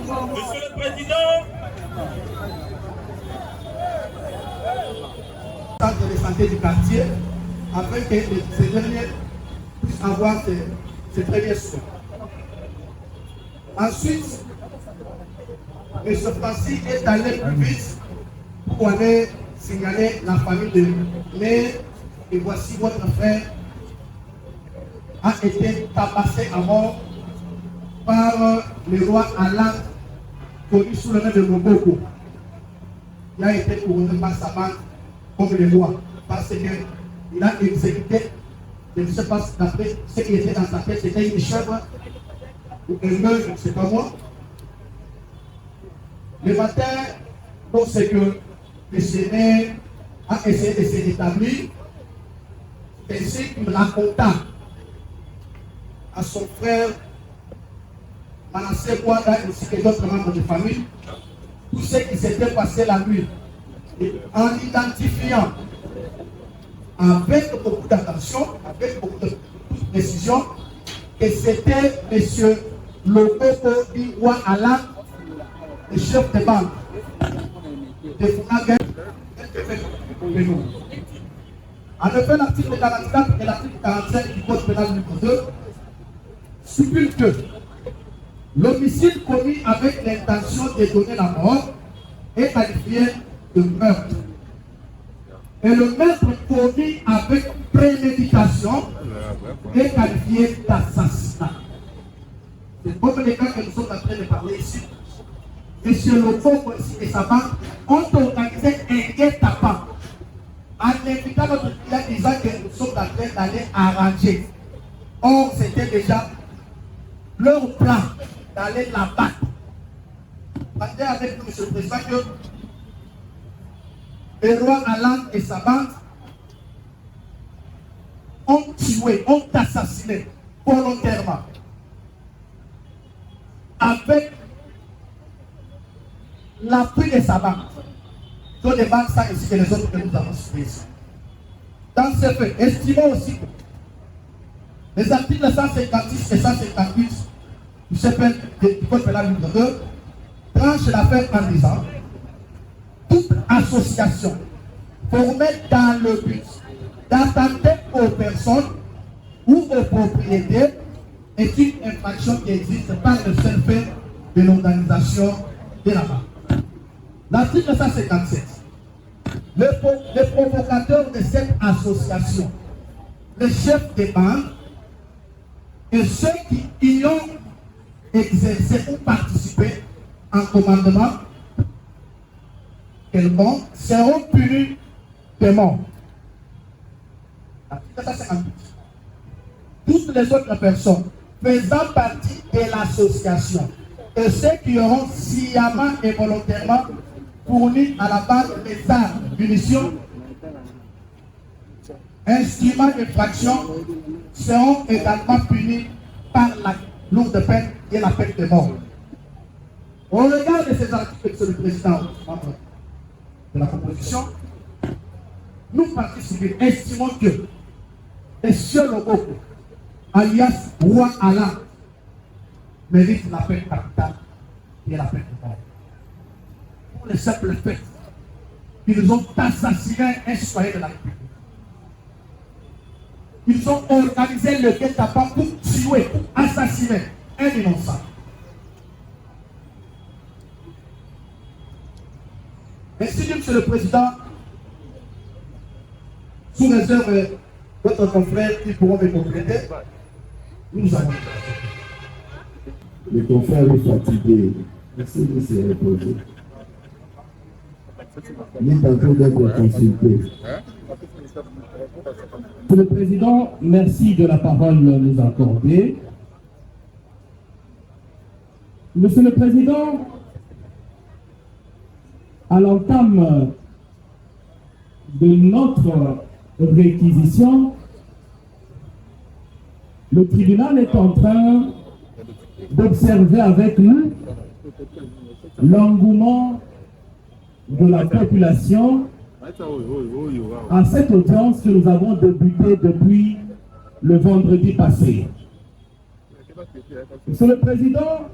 Monsieur le Président, centre de santé du quartier, afin que ces derniers puissent avoir ces premiers soins. Ensuite, M. Francis est allé plus vite pour aller signaler la famille de mais et voici votre frère a été tabassé à mort par le roi Alain, connu sous le nom de Moboko. Il a été couronné par sa banque comme le roi, parce qu'il a exécuté, je ne sais pas d'après ce qui était dans sa tête, c'était une chèvre ou un meurtre, je ne sais pas moi. Le matin, pour ce que le Sénat a essayé de se rétablir, c'est ici qu'il raconta à son frère Manassé Ouada ainsi que d'autres membres de famille tout ce qui s'était passé la nuit. Et en identifiant avec beaucoup d'attention, avec beaucoup de précision, que c'était M. Loboko Iwa Alain, le chef de banque de Funagen, en effet, l'article 44 et l'article 45 du Code pénal numéro 2 stipule que l'homicide commis avec l'intention de donner la mort est qualifié de meurtre. Et le meurtre commis avec préméditation est qualifié d'assassinat. C'est comme les cas que nous sommes en train de parler ici. Monsieur Loboko et sa banque ont organisé un guet-apens en invitant notre client disant que nous sommes en train d'aller arranger. Or, c'était déjà leur plan d'aller là-bas. Partez avec nous, monsieur le Président, que le roi Alain et sa bande ont tué, ont assassiné volontairement avec l'appui de sa bande. Dont les banques ça ainsi que les autres que nous avons cités ici. Dans ce fait, estimons aussi que les articles 156 et 158 du CPN du Code pénal numéro 2 tranchent l'affaire en disant toute association formée dans le but d'attenter aux personnes ou aux propriétés est une infraction qui existe par le seul fait de l'organisation de la banque. L'article 157. Les provocateurs de cette association, les chefs des banques et ceux qui y ont exercé ou participé en commandement quelconque seront punis de mort. L'article 158. Toutes les autres personnes faisant partie de l'association et ceux qui auront sciemment et volontairement fourni à la base des armes, munitions, instruments d'effraction seront également punis par la lourde peine et la peine de mort. Au regard de ces articles, Monsieur le Président de la proposition, nous, partis civils, estimons que M. Loboko, alias Roi Alain, mérite la peine capitale et la peine de mort. Pour le simple fait qu'ils ont assassiné un citoyen de la République. Ils ont organisé le guet-apens pour tuer, pour assassiner un innocent. Merci, Monsieur le Président, sous réserve votre confrère qui pourront me compléter, nous allons. Le confrère est fatigué. Merci de se reposer. Il est en train d'être consulté. Monsieur le Président, merci de la parole nous accordée. Monsieur le Président, à l'entame de notre réquisition, le tribunal est en train d'observer avec nous l'engouement de la population à cette audience que nous avons débutée depuis le vendredi passé. Monsieur le Président,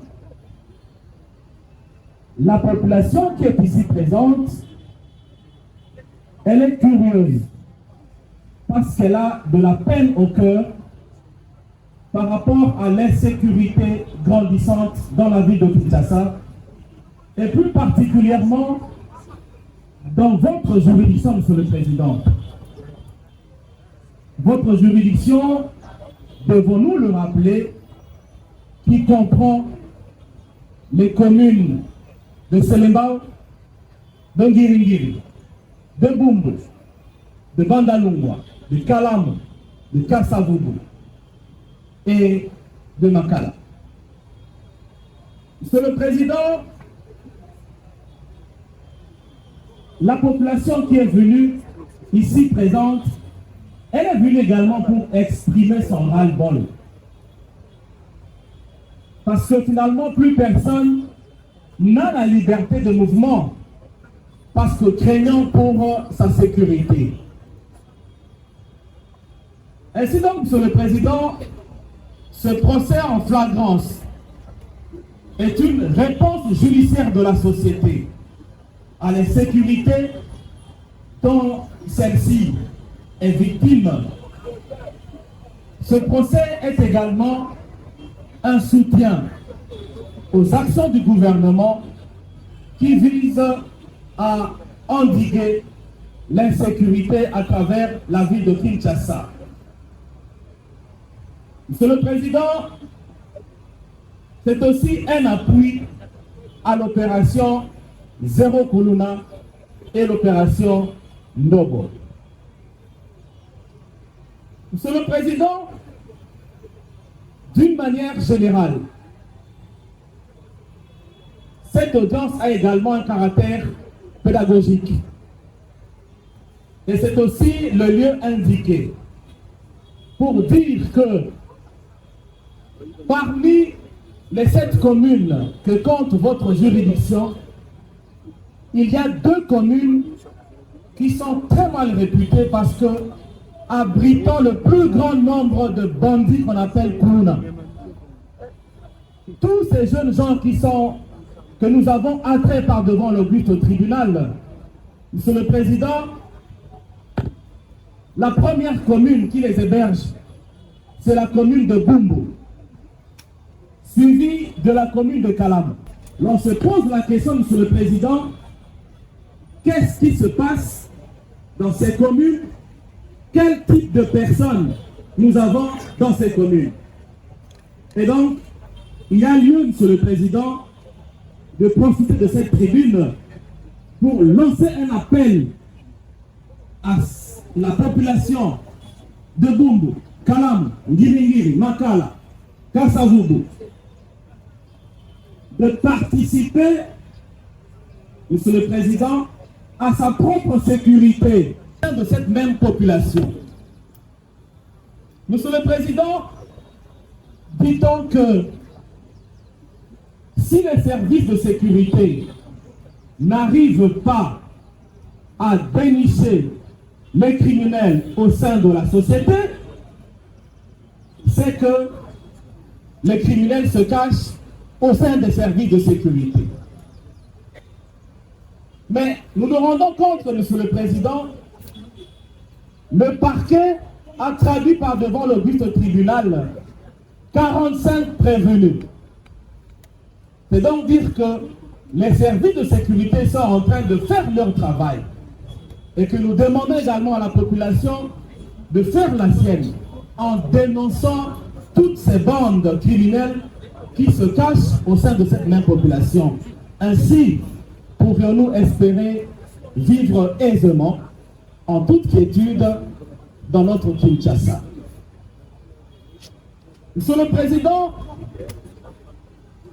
la population qui est ici présente, elle est curieuse parce qu'elle a de la peine au cœur par rapport à l'insécurité grandissante dans la ville de Kinshasa et plus particulièrement dans votre juridiction, Monsieur le Président. Votre juridiction, devons-nous le rappeler, qui comprend les communes de Selembao, de Ngiringiri, de Bumbu, de Bandalungwa, de Kalamu, de Kassavubu et de Makala. Monsieur le Président, la population qui est venue ici présente, elle est venue également pour exprimer son ras-le-bol. Parce que finalement, plus personne n'a la liberté de mouvement parce que craignant pour sa sécurité. Ainsi donc, Monsieur le Président, ce procès en flagrance est une réponse judiciaire de la société à l'insécurité dont celle-ci est victime. Ce procès est également un soutien aux actions du gouvernement qui visent à endiguer l'insécurité à travers la ville de Kinshasa. Monsieur le Président, c'est aussi un appui à l'opération Zéro Kuluna et l'opération Ndobo. Monsieur le Président, d'une manière générale, cette audience a également un caractère pédagogique. Et c'est aussi le lieu indiqué pour dire que parmi les 7 communes que compte votre juridiction, il y a 2 communes qui sont très mal réputées parce que abritant le plus grand nombre de bandits qu'on appelle Kuluna. Tous ces jeunes gens que nous avons attraits par devant l'auguste tribunal, Monsieur le Président, la première commune qui les héberge, c'est la commune de Bumbu, suivie de la commune de Kalamu. L'on se pose la question, Monsieur le Président, qu'est-ce qui se passe dans ces communes? Quel type de personnes nous avons dans ces communes? Et donc, il y a lieu, Monsieur le Président, de profiter de cette tribune pour lancer un appel à la population de Bumbu, Kalamu, Ngiringiri, Makala, Kassavubu, de participer, Monsieur le Président, à sa propre sécurité de cette même population. Monsieur le Président, dit-on que si les services de sécurité n'arrivent pas à dénicher les criminels au sein de la société, c'est que les criminels se cachent au sein des services de sécurité. Mais nous nous rendons compte, Monsieur le Président, le parquet a traduit par devant l'auguste tribunal 45 prévenus. C'est donc dire que les services de sécurité sont en train de faire leur travail et que nous demandons également à la population de faire la sienne en dénonçant toutes ces bandes criminelles qui se cachent au sein de cette même population. Ainsi, pourrions-nous espérer vivre aisément, en toute quiétude, dans notre Kinshasa. Monsieur le Président,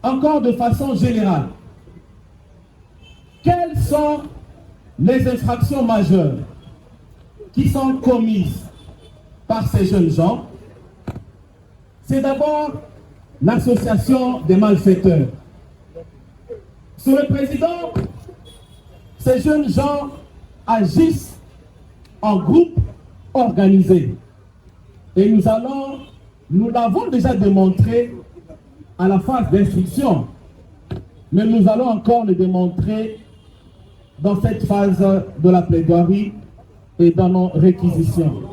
encore de façon générale, quelles sont les infractions majeures qui sont commises par ces jeunes gens? C'est d'abord l'association des malfaiteurs. Monsieur le Président, ces jeunes gens agissent en groupe organisé. Et nous l'avons déjà démontré à la phase d'instruction. mais nous allons encore le démontrer dans cette phase de la plaidoirie et dans nos réquisitions.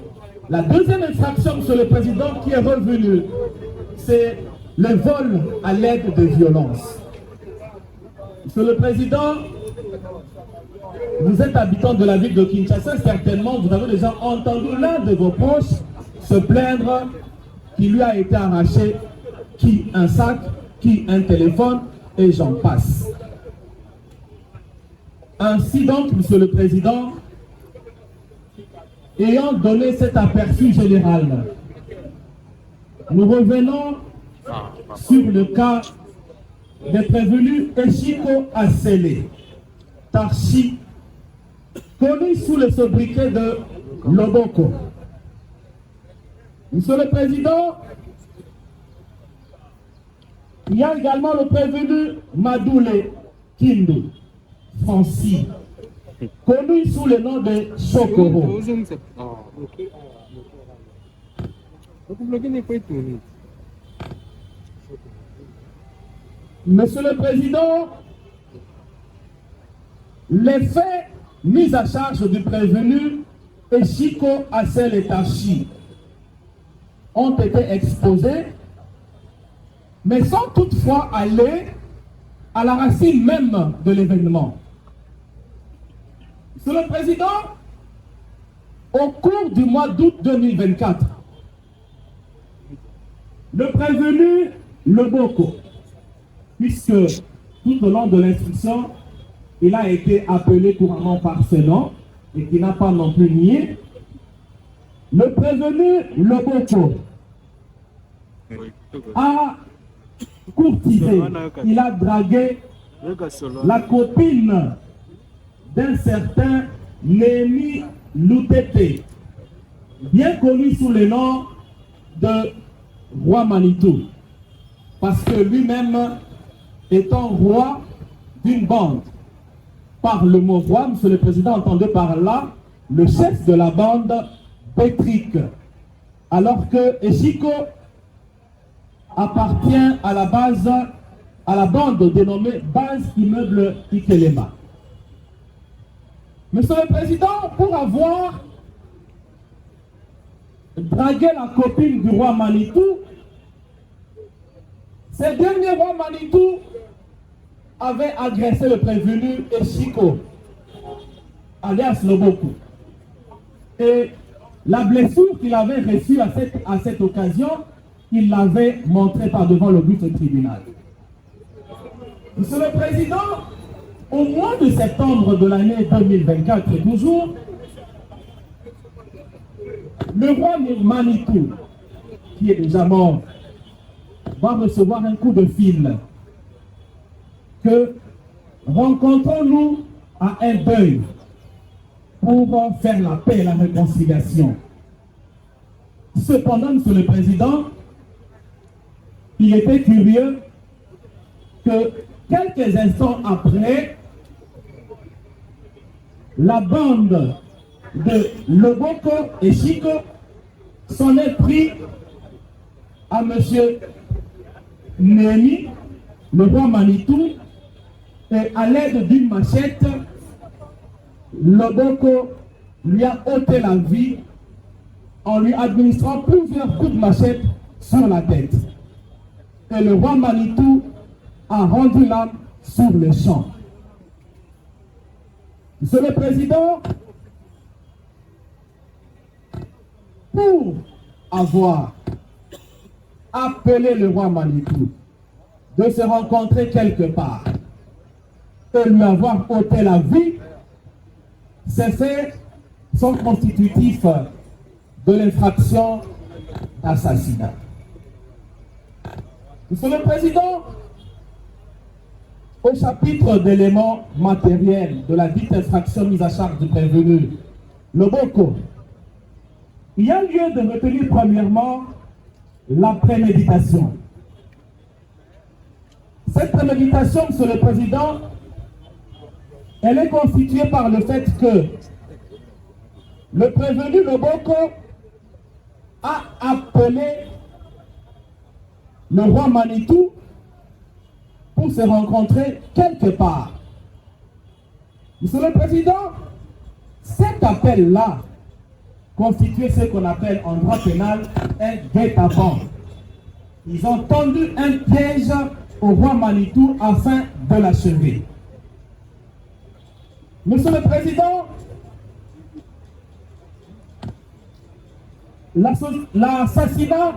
La deuxième infraction, Monsieur le Président, qui est revenue, c'est le vol à l'aide de violence. Monsieur le Président, vous êtes habitant de la ville de Kinshasa, certainement vous avez déjà entendu l'un de vos proches se plaindre qu'il lui a été arraché qui un sac, qui un téléphone, et j'en passe. Ainsi donc, Monsieur le Président, ayant donné cet aperçu général, nous revenons sur le cas des prévenus Eshiko Asele, Tarchi, connu sous le sobriquet de Loboko. Monsieur le Président, il y a également le prévenu Madoule Kindu, Francis, connu sous le nom de Chokoro. Monsieur le Président, les faits mis à charge du prévenu Eshiko Asele Tarchi ont été exposés, mais sans toutefois aller à la racine même de l'événement. Monsieur le Président, au cours du mois d'août 2024, le prévenu Loboko, puisque tout au long de l'instruction, il a été appelé couramment par ce nom, et qui n'a pas non plus nié, le prévenu Loboko a courtisé, il a dragué la copine d'un certain Némi Loutete, bien connu sous le nom de Roi Manitou, parce que lui-même étant roi d'une bande. Par le mot roi, Monsieur le Président, entendait par là le chef de la bande Pétrique, alors que Eshiko appartient à la base, à la bande dénommée Base Immeuble Ikelema. Monsieur le Président, pour avoir dragué la copine du roi Manitou, ce dernier roi Manitou avait agressé le prévenu Eshiko, alias Loboko. Et la blessure qu'il avait reçue à cette occasion, il l'avait montrée par devant le but du tribunal. Monsieur le Président, au mois de septembre de l'année 2024, toujours, le roi Manitou, qui est déjà mort, va recevoir un coup de fil que rencontrons-nous à un deuil pour faire la paix et la réconciliation. Cependant, Monsieur le Président, il était curieux que quelques instants après, la bande de Loboko et Chico s'en est pris à M. Némi, le roi Manitou, et à l'aide d'une machette, Loboko lui a ôté la vie en lui administrant plusieurs coups de machette sur la tête. Et le roi Manitou a rendu l'âme sur le champ. Monsieur le Président, pour avoir appelé le roi Manitou de se rencontrer quelque part et lui avoir ôté la vie, ces faits sont constitutifs de l'infraction d'assassinat. Monsieur le Président, au chapitre d'éléments matériels de la dite infraction mise à charge du prévenu Loboko, il y a lieu de retenir premièrement la préméditation. Cette préméditation, Monsieur le Président, elle est constituée par le fait que le prévenu Loboko a appelé le roi Manitou pour se rencontrer quelque part. Monsieur le Président, cet appel-là constituait ce qu'on appelle en droit pénal un guet-apens. Ils ont tendu un piège au roi Manitou afin de l'achever. Monsieur le Président, l'assassinat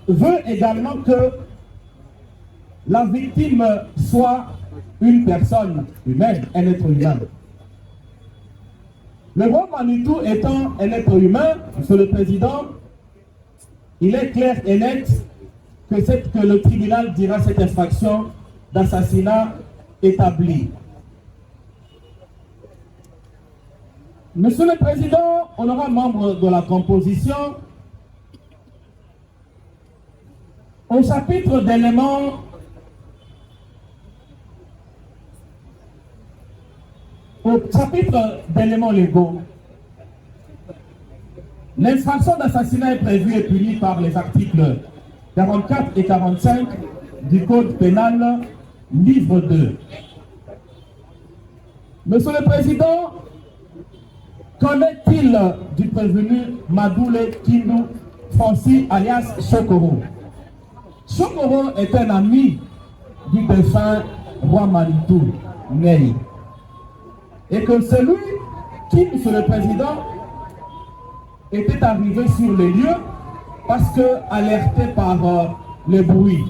veut également que la victime soit une personne humaine, un être humain. Le roi Manitou étant un être humain, Monsieur le Président, il est clair et net que le tribunal dira cette infraction d'assassinat établie. Monsieur le Président, honorable membre de la composition, au chapitre d'éléments légaux, l'infraction d'assassinat est prévue et punie par les articles 44 et 45 du Code pénal, livre 2. Monsieur le Président, qu'en-est-il du prévenu Madoule Kindu Francis alias Chokoro? Chokoro est un ami du défunt roi Manitou, Ney. Et que celui qui, Monsieur le Président, était arrivé sur les lieux parce que alerté par le bruit.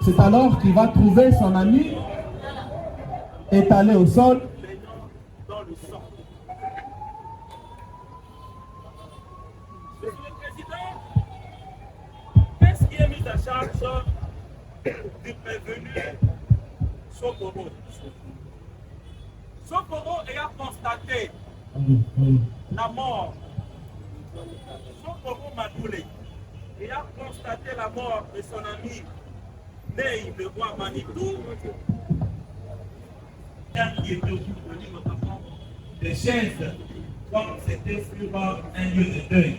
C'est alors qu'il va trouver son ami étalé au sol dans le sang. Monsieur le Président, qu'est-ce qui est mis à charge du prévenu Chokoro? Chokoro ayant constaté la mort, Chokoro Madoule ayant constaté la mort de son ami Ney, le roi Manitou, qui était aussi connu notamment des chaises, comme c'était sur un lieu de deuil.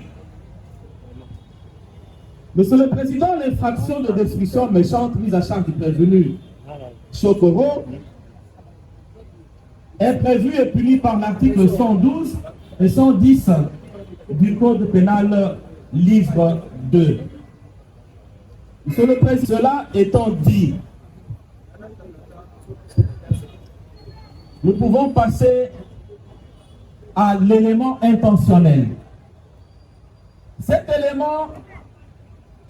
Monsieur le Président, l'infraction de destruction méchante mise à charge du prévenu Chokoro est prévue et punie par l'article 112 et 110 du Code pénal, livre 2. Monsieur le Président, cela étant dit, nous pouvons passer à l'élément intentionnel. Cet élément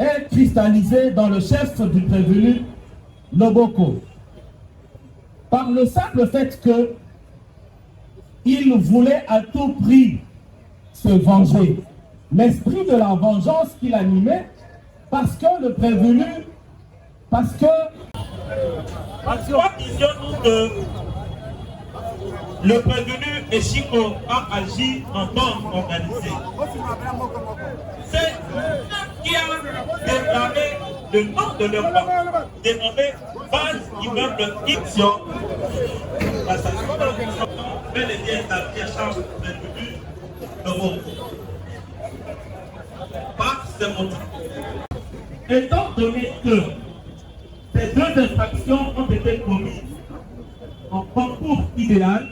est cristallisé dans le chef du prévenu Loboko par le simple fait que il voulait à tout prix se venger. L'esprit de la vengeance qui l'animait, parce que le prévenu, parce que... Pourquoi disions-nous que le prévenu Eshiko a agi en bande organisée? C'est qui a déclaré le nom de leur banque, dénommé base immeuble Ixion. L'assassinat bel et bien établi à charge du prévenu Loboko. Par ce motif. Étant donné que ces deux infractions ont été commises en concours idéal,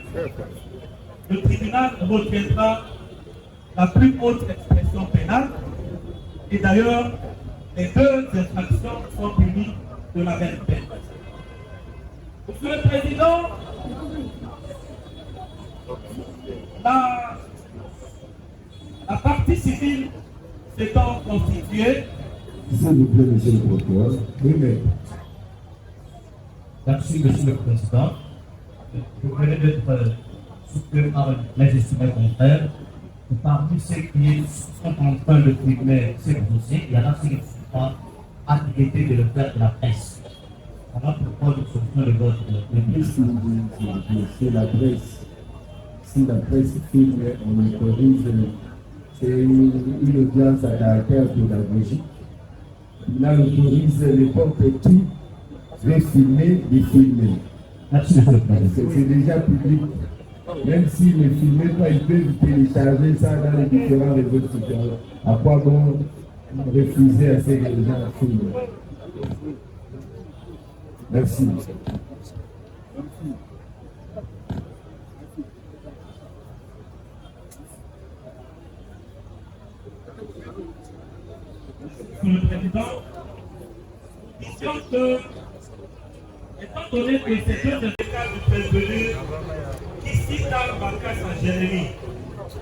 le tribunal retiendra la plus haute expression pénale et d'ailleurs les deux infractions sont punies de la même peine. Monsieur le Président, la partie civile s'étant constituée. S'il vous plaît, monsieur le procureur. Oui, mais. Merci, monsieur le Président. Je voudrais d'être soutenu par mes estimés confrères. Parmi ceux qui sont en train de filmer ce dossier, il y en a ceux qui ne sont pas habilités de le faire de la presse. Voilà pourquoi nous soutenons le vote de la presse. C'est la presse. Si la presse filme, on autorise. C'est une audience à caractère pédagogique. Là, on autorise n'importe qui veut filmer, de filmer. Merci, monsieur le Président. C'est déjà public. Même s'il ne filme pas, ils peuvent télécharger ça dans les différents réseaux sociaux. À quoi bon refuser à ces gens filmer? Merci. Monsieur le Président, disons que, étant donné que c'est deux des cas du prévenu qui citent Bakassa Jérémy,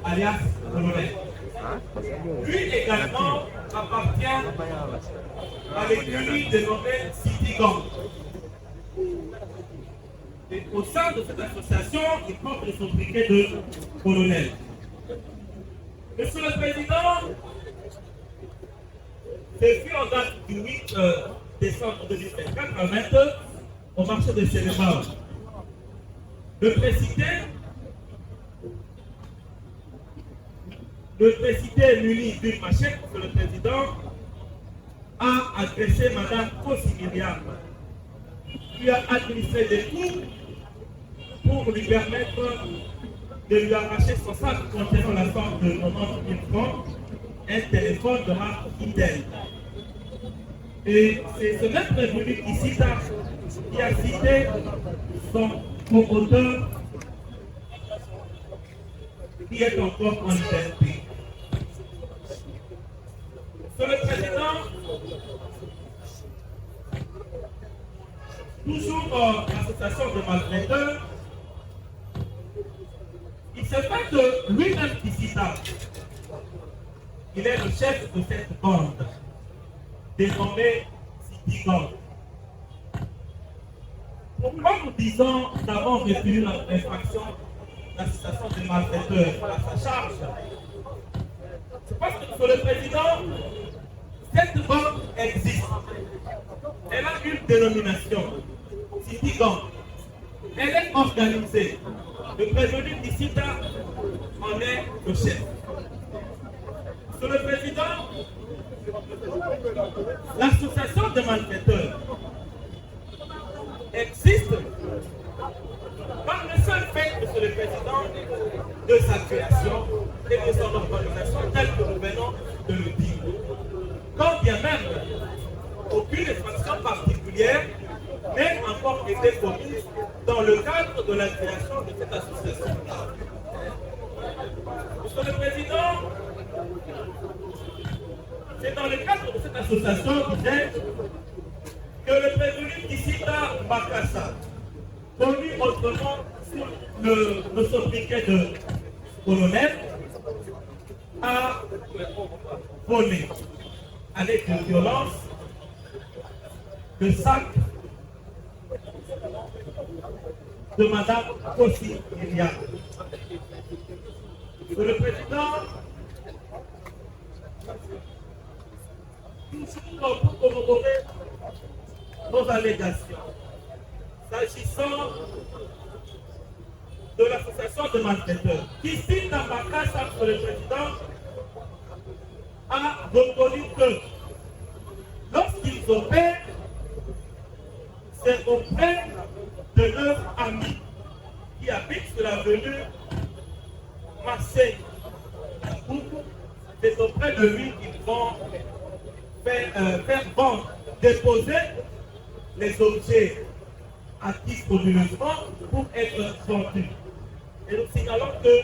alias Colonel, lui également appartient à l'écurie dénommée City Gang. Et au sein de cette association, il porte le sobriquet de colonel. Monsieur le Président, ce fut en date du 8 décembre 2024 à 20h au marché de Sénégal. Le précité muni d'une machette, le Président a agressé Mme Kossi Myriam, lui a administré des coups pour lui permettre de lui arracher son sac contenant la somme de 90 000 francs, un téléphone de marque Idel. Et c'est ce même prévenu qui a cité son co-auteur qui est encore en liberté. Monsieur le Président, toujours l'association de malfaiteurs, il se fait que lui-même qui cita, il est le chef de cette bande, dénommée City Gang. Pourquoi nous disons d'abord retenir l'infraction d'association de malfaiteurs à sa charge? C'est parce que, Monsieur le Président, cette bande existe. Elle a une dénomination, City Gang. Elle est organisée. Le prévenu d'ici en est le chef. Monsieur le Président, l'association de malfaiteurs existe par le seul fait, Monsieur le Président, de sa création et de son organisation telle que nous venons de le dire. Quand bien même aucune infraction particulière n'ait encore été commise dans le cadre de la création de cette association. Monsieur le Président, c'est dans le cadre de cette association, disais, que le prévenu Kisita Bakassa, connu autrement sous le sobriquet de colonel, a volé avec violence le sac de Mme Kossi Myriam. Monsieur le Président, toujours pour corroborer nos allégations, s'agissant de l'association de malfaiteurs, qui cite dans Bakassa, Monsieur le Président, a reconnu que lorsqu'ils opèrent, c'est auprès de leurs amis qui habitent sur l'avenue Marseille. C'est auprès de lui qu'ils vont faire vendre, déposer les objets acquis frauduleusement pour être vendus. Et nous signalons que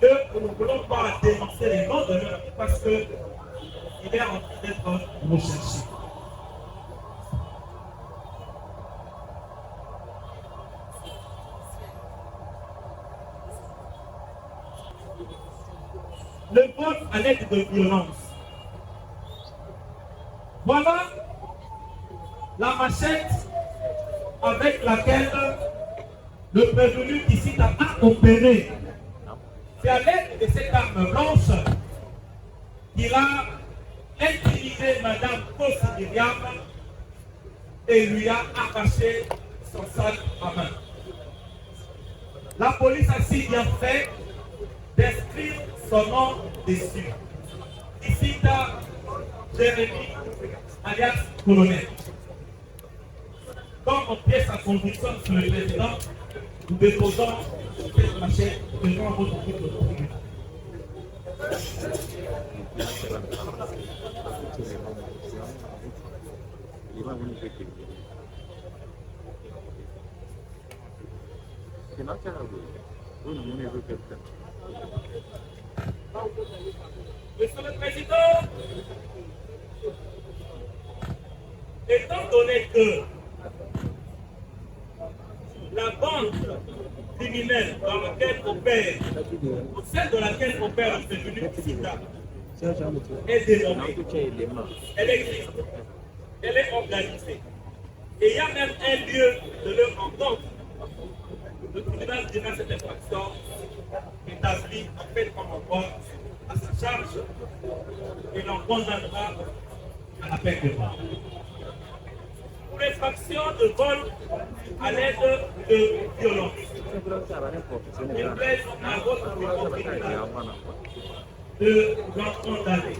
nous ne voulons pas dénoncer les noms de leurs amis parce qu'il est en train d'être recherché. Le vol à l'aide de violence. Voilà la machette avec laquelle le prévenu ici a opéré. C'est à l'aide de cette arme blanche qu'il a intimidé Mme Kossi Myriam et lui a arraché son sac à main. La police a si bien fait d'inscrire son nom dessus. Ici, Jérémy, alias colonel. Comme on pièce à conviction sur le président, nous déposons cette machette devant votre groupe de tribunal. Monsieur le Président, étant donné que la bande criminelle dans laquelle opère, au sein de laquelle opère le prévenu Sida, est dénommée, elle existe, elle est organisée. Et il y a même un lieu de leur rencontre. Le tribunal dira cette infraction établie en fait comme envoi à sa charge et l'on condamnera à la peine de mort. Pour l'infraction de vol à l'aide de violence, il plaise à votre tribunal de l'en condamner.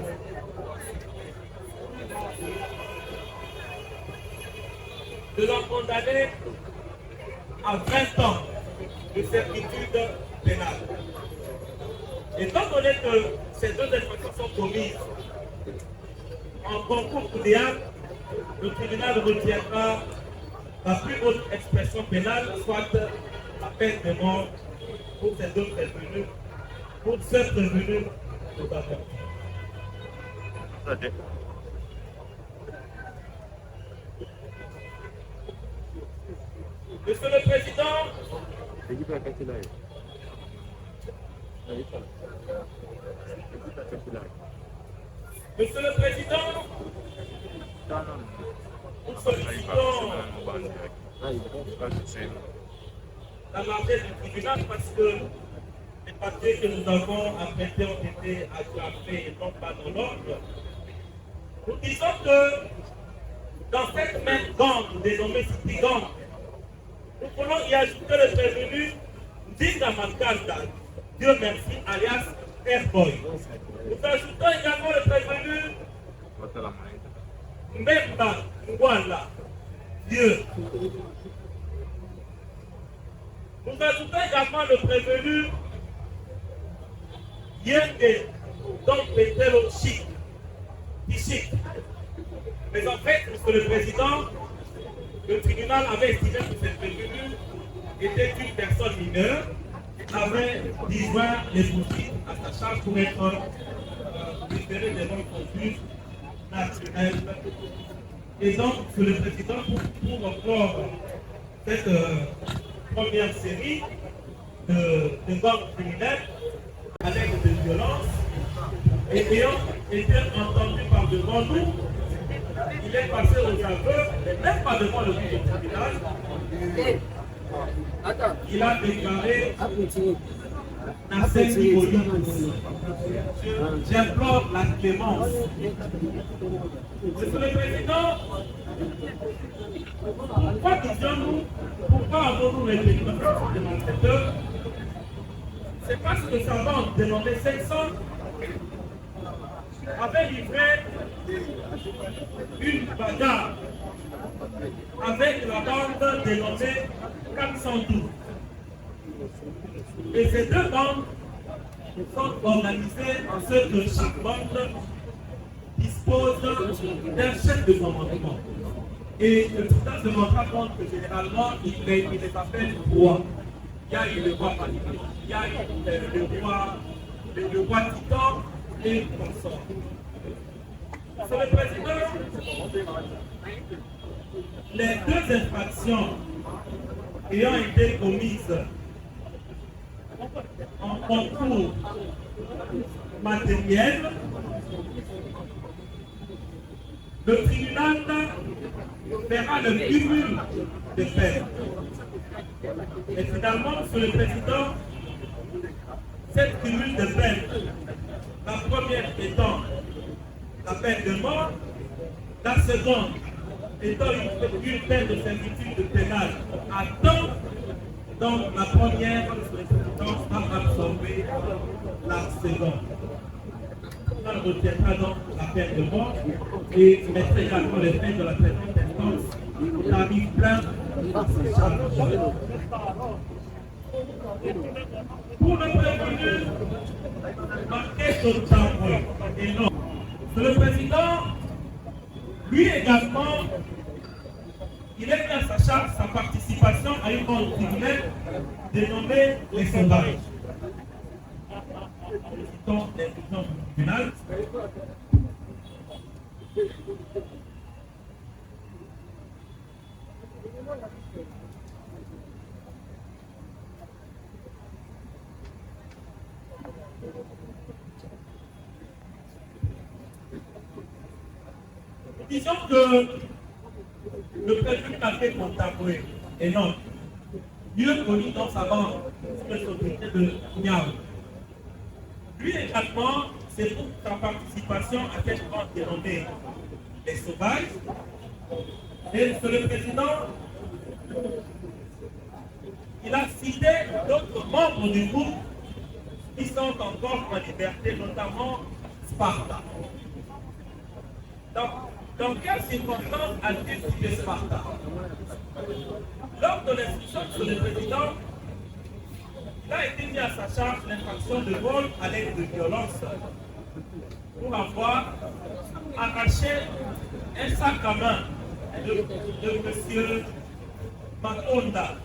De l'en condamner à 20 ans de servitude pénale. Étant donné que ces deux infractions sont commises en concours idéal, le tribunal retiendra la plus haute expression pénale, soit la peine de mort pour ces deux prévenus, pour ce prévenu notamment. Monsieur le Président, Monsieur le Président, nous sollicitons la largesse du tribunal parce que les papiers que nous avons apprêtés ont été agrafés et non pas dans l'ordre. Nous disons que dans cette même gang dénommée City Gang, nous voulons y ajouter le prévenu Dinga Makanda, Dieu merci, alias Airboy. Nous ajoutons également le prévenu Mbemba Ngwala, Dieu. Nous ajoutons également le prévenu Yenge, donc Petelo Chic, Chic. Mais en fait, Monsieur le Président, le tribunal avait estimé que cette prévenu était une personne mineure, avait disjoint les poursuites à sa charge pour être libéré des bonnes conduites naturelles. Et donc, Monsieur le Président, pour encore cette première série de gangs criminels à l'aide de violence, et ayant été entendu par devant nous, il est passé aux aveux, mais même pas devant le juge du tribunal. Il a déclaré Nasser Nigoli. J'implore la clémence. Monsieur le Président, pourquoi disions-nous, pourquoi avons-nous retenu notre démonstrateur? C'est parce que sa bande dénommée 500 avait livré une bagarre avec la bande dénommée 412. Et ces deux bandes sont organisées en ce que chaque bande dispose d'un chef de commandement. Et le tribunal se rendra compte que généralement, il les appelle rois. Il y a eu le roi Palipé, il y a eu le roi Titan et consort. Monsieur le Président, les deux infractions ayant été commises en concours matériel, le tribunal fera le cumul de peines. Et finalement, Monsieur le Président, cette cumul de peines, la première étant la peine de mort, la seconde étant une peine de servitude pénale à temps, donc la première a absorbé la seconde. On retiendra donc la peine de mort et mettra également les peines de la présente instance tarif plein à ses charges. Pour le prévenu, marqué sur tambour et non. Le Président, lui également, il est mis à sa charge sa participation à une bande criminelle dénommée les Sauvages. Citons les décisions du tribunal. Disons que le prévenu n'a fait Contaboué et non, mieux connu dans sa bande, c'est le sobriété de Niao. Lui également, c'est pour sa participation à cette bande dénommée les Sauvages. Et c'est le président, il a cité d'autres membres du groupe qui sont encore en liberté, notamment Sparta. Dans quelles circonstances a-t-il cité Sparta? Lors de l'instruction sur le président, il a été mis à sa charge l'infraction de vol à l'aide de violence pour avoir arraché un sac à main de M. Makonda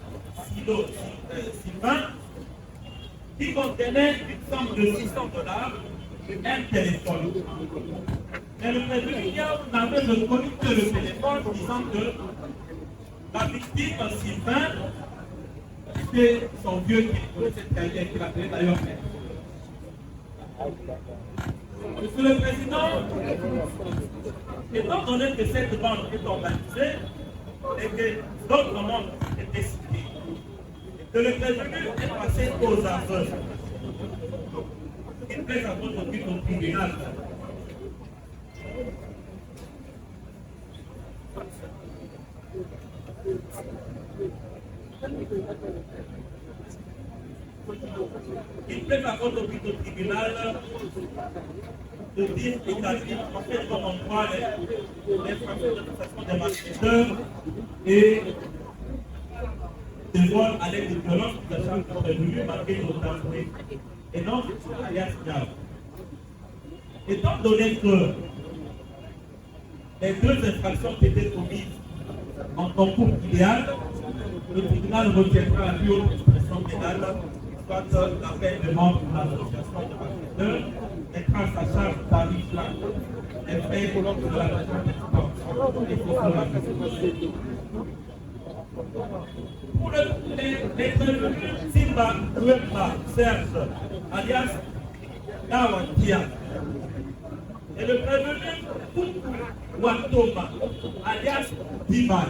Sylvain qui contenait une somme de $600, un téléphone. Mais le prévenu n'avait reconnu que le téléphone, disant que la victime Sylvain, c'était son vieux qui connaissait très bien, qui l'appelait d'ailleurs. Monsieur le Président, étant donné que cette bande est organisée et que d'autres membres étaient cités, que le prévenu est passé aux aveux, il plaise à votre but au tribunal. Il plaît par contre au but au tribunal de dire établir en fait comme on voit l'infraction de taxation des malfaiteurs et de vol à l'aide de violence qui a charge de prévenu malgré notamment et non alias Niao. Étant donné que les deux infractions qui étaient commises en concours idéal, le tribunal retiendra la plus haute expression pénale, soit la peine de mort pour l'association de malfaiteurs, mettra à sa charge tarif là, les frais de la région d'exportation. Pour les prévenus Simba Ruemba Serge, alias Nawantia, et le prévenu Kuku Watoma, alias Dimal.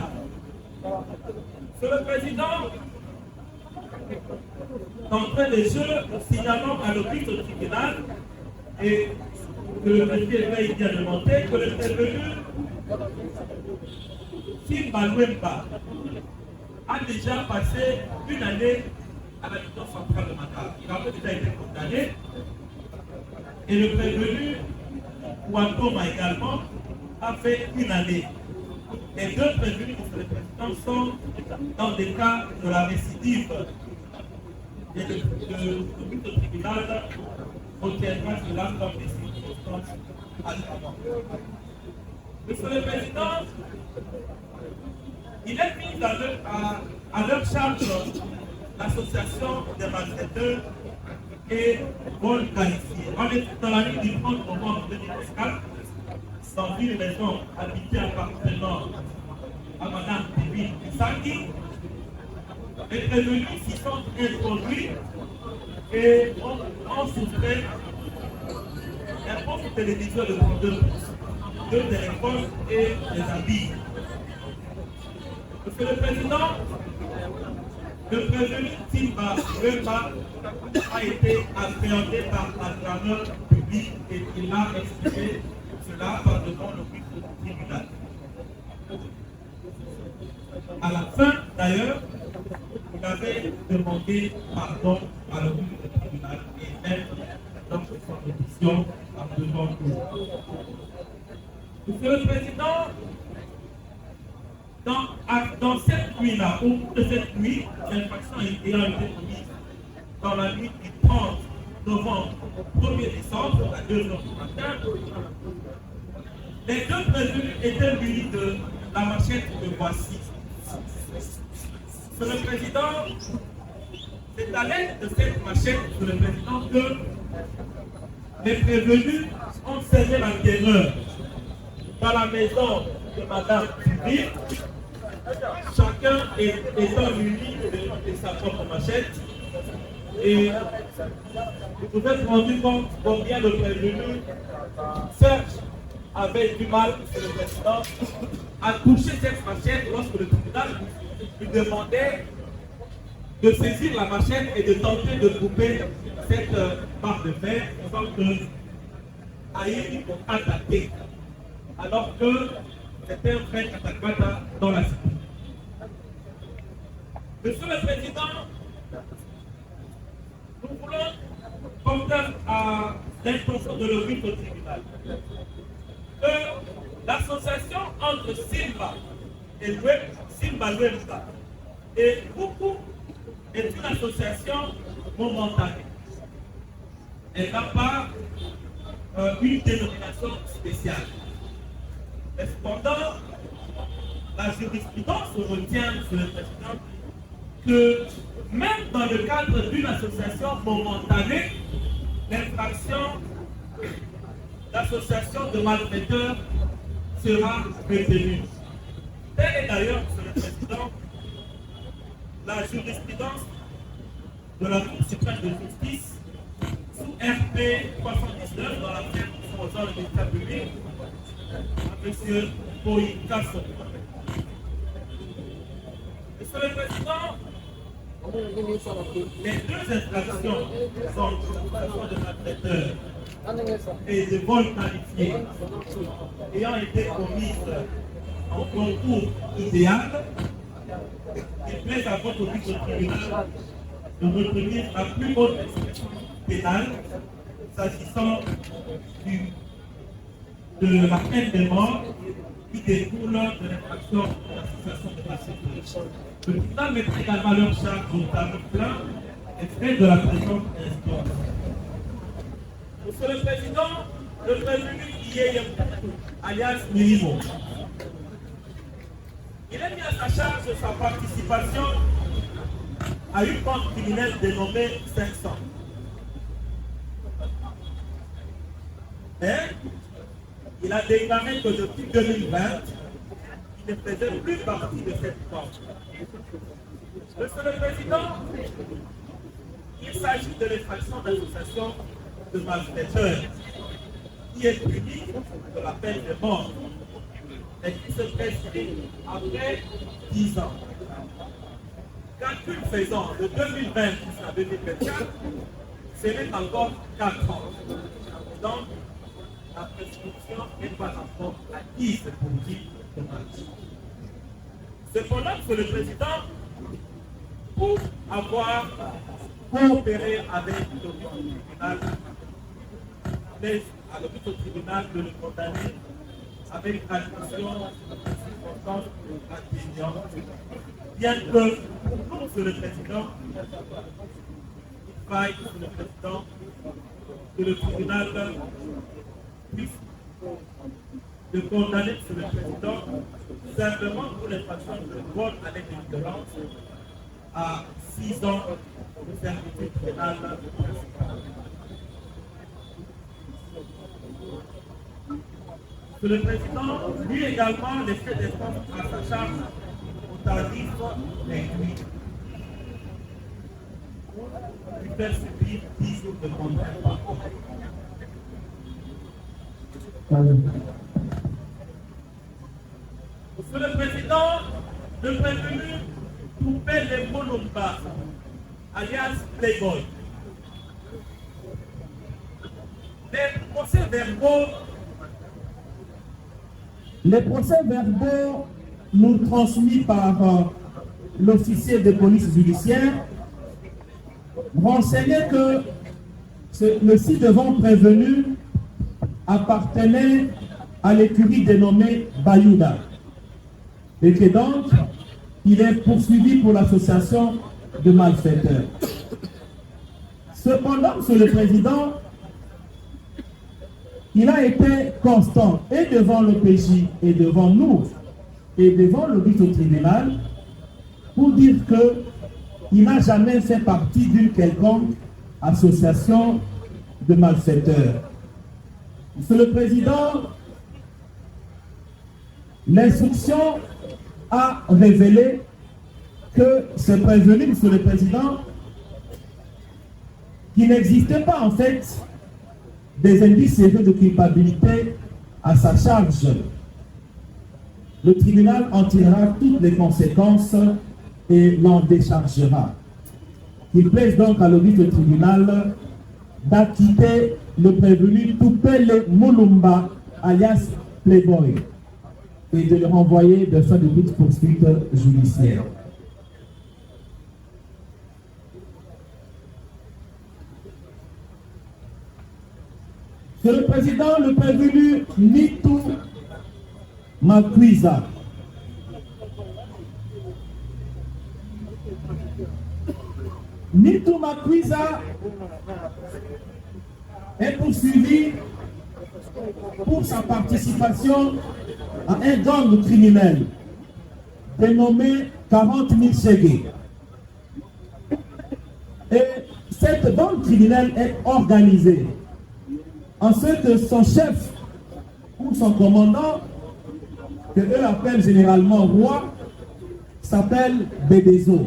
Sur le président, d'entrée des jeux, signalant à l'office au tribunal et que le président vient de monter que le prévenu Simba Ruemba a déjà passé une année à la mission centrale de Matar. Il avait déjà été condamné. Et le prévenu Ouantoma également a fait une année. Les deux prévenus de le président sont dans des cas de la récidive. Et le but au tribunal retiendra cela comme des circonstances aggravantes. Monsieur le Président, il est mis à leur charge l'association des malfaiteurs et vol qualifié. On est dans la nuit du 30 novembre 2024, dans une maison habitée appartenant à Mme Tébine Kisaki. Les prévenus s'y sont introduits et ont soustrait un poste télévision de 32 pouces, 2 téléphones et des habits. Monsieur le Président, le prévenu Simba Ruemba a été appréhendé par l'acclameur public et il a exprimé cela par devant le tribunal. À la fin, d'ailleurs, il avait demandé pardon à l'office du tribunal et même dans son audition devant nous. Monsieur le Président, dans cette nuit-là, au cours de cette nuit, l'infraction ayant été commise dans la nuit du 30 novembre au 1er décembre à 2h du matin, les deux prévenus étaient munis de la machette de Voici, Monsieur le Président, c'est à l'aide de cette machette, Monsieur le Président, que les prévenus ont semé la terreur dans la maison de Madame Philippe, chacun étant muni de sa propre machette. Et vous pouvez vous rendre compte combien le prévenu Serge avait du mal, Monsieur le Président, à toucher cette machette lorsque le tribunal lui demandait de saisir la machette et de tenter de couper cette barre de fer sans que Aïe attaqué, alors que c'était un vrai cataclata dans la cité. Monsieur le Président, nous voulons porter à l'intention de l'office au tribunal que l'association entre Simba et Luemba et Koukou est une association momentanée. Elle n'a pas une dénomination spéciale. Mais cependant, la jurisprudence retient, Monsieur le Président, que même dans le cadre d'une association momentanée, l'infraction d'association de malfaiteurs sera retenue. Telle est d'ailleurs, Monsieur le Président, la jurisprudence de la Cour suprême de justice sous RP 79 dans laquelle nous faisons le ministère public à M. Boyi Kasso. Monsieur le Président, les deux infractions sont de malfaiteurs et de vol qualifié ayant été commises en concours idéal, il plaise à votre office au tribunal de retenir la plus haute expression pénale s'agissant de la peine de mort qui découle de l'infraction de l'association de malfaiteurs. Le tribunal mettra également leur charge au tableau plein et frais de la présente instance. Monsieur le Président, le prévenu Iyeye alias Milimo, il a mis à sa charge sa participation à une bande criminelle dénommée 500. Mais il a déclaré que depuis 2020, il ne faisait plus partie de cette bande. Monsieur le Président, il s'agit de l'infraction d'association de malfaiteurs qui est punie de la peine de mort et qui se prescrit après 10 ans. Calcul faisant de 2020 jusqu'à 2024, ce n'est encore 4 ans. Donc, la prescription n'est pas encore acquise pour qui de match. Cependant, Monsieur le Président, pour avoir coopéré avec le tribunal, mais à l'office au tribunal de le condamner avec admission circonstance atténuante, bien que pour nous, Monsieur le Président, il faille, Monsieur le Président, que le tribunal puisse le condamner, Monsieur le Président, simplement pour l'infraction de vol avec violence à 6 ans de servitude pénale principale. Monsieur le Président, lui également, les frais d'espace à sa charge au tarif réduit. Lui faire subir 10 jours de contrat. Monsieur le Président, le prévenu coupait les Monomba, alias Playboy. Les procès-verbaux nous transmis par l'officier de police judiciaire renseignaient que le ci-devant prévenu appartenait à l'écurie dénommée Bayouda et que donc il est poursuivi pour l'association de malfaiteurs. Cependant, Monsieur le Président, il a été constant et devant l'OPJ et devant nous et devant le but au tribunal. pour dire qu'il n'a jamais fait partie d'une quelconque association de malfaiteurs. Monsieur le Président, l'instruction a révélé que ce prévenu, Monsieur le Président, qu'il n'existait pas en fait des indices sérieux de culpabilité à sa charge. Le tribunal en tirera toutes les conséquences et l'en déchargera. Il plaise donc à l'audience du tribunal d'acquitter le prévenu Toupele Moulumba, alias Playboy, et de le renvoyer de fin de toute poursuite judiciaire. Monsieur le Président, le prévenu Nitou Makwiza Nitou Makwiza est poursuivi pour sa participation à un gang criminel dénommé 40 000 Chégué. Et cette bande criminelle est organisée en ce que son chef ou son commandant, que eux appellent généralement roi, s'appelle Bédézo.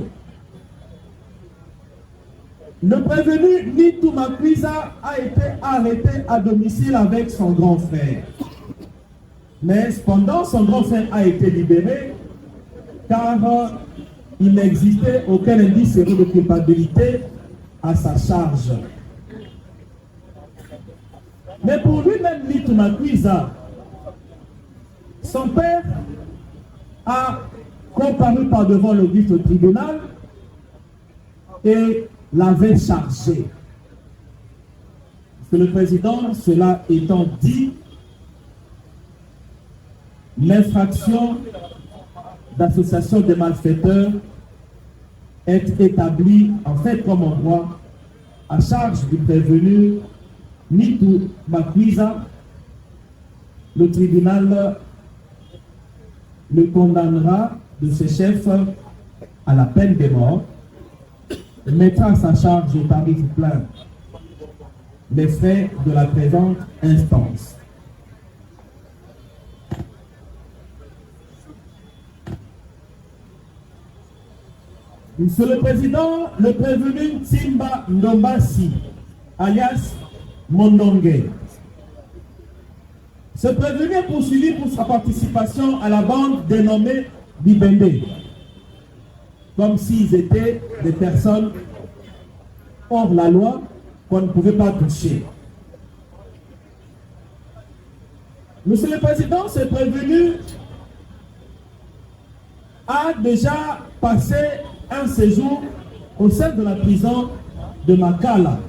Le prévenu Nitou Makwiza a été arrêté à domicile avec son grand frère. Mais cependant, son grand frère a été libéré car il n'existait aucun indice sérieux de culpabilité à sa charge. Mais pour lui-même, Nitou Makwiza, son père a comparu par devant l'audience au tribunal et l'avait chargé. Monsieur le Président, cela étant dit, l'infraction d'association de malfaiteurs est établie en fait comme en droit à charge du prévenu Nitou Makwiza. Le tribunal le condamnera de ses chefs à la peine de mort, mettra à sa charge au tarif plein les frais de la présente instance. Monsieur le Président, le prévenu Tsimba Ndombasi, alias Mondongue. Ce prévenu est poursuivi pour sa participation à la bande dénommée Bibende, comme s'ils étaient des personnes hors la loi qu'on ne pouvait pas toucher. Monsieur le Président, ce prévenu a déjà passé un séjour au sein de la prison de Makala.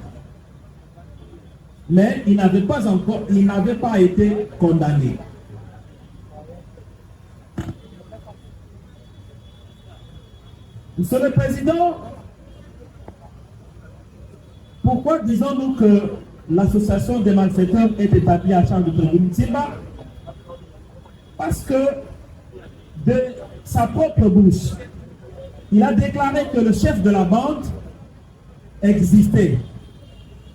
Mais il n'avait pas été condamné. Monsieur le Président, pourquoi disons-nous que l'association des malfaiteurs est établie à charge du prévenu Tsimba? Parce que de sa propre bouche, il a déclaré que le chef de la bande existait.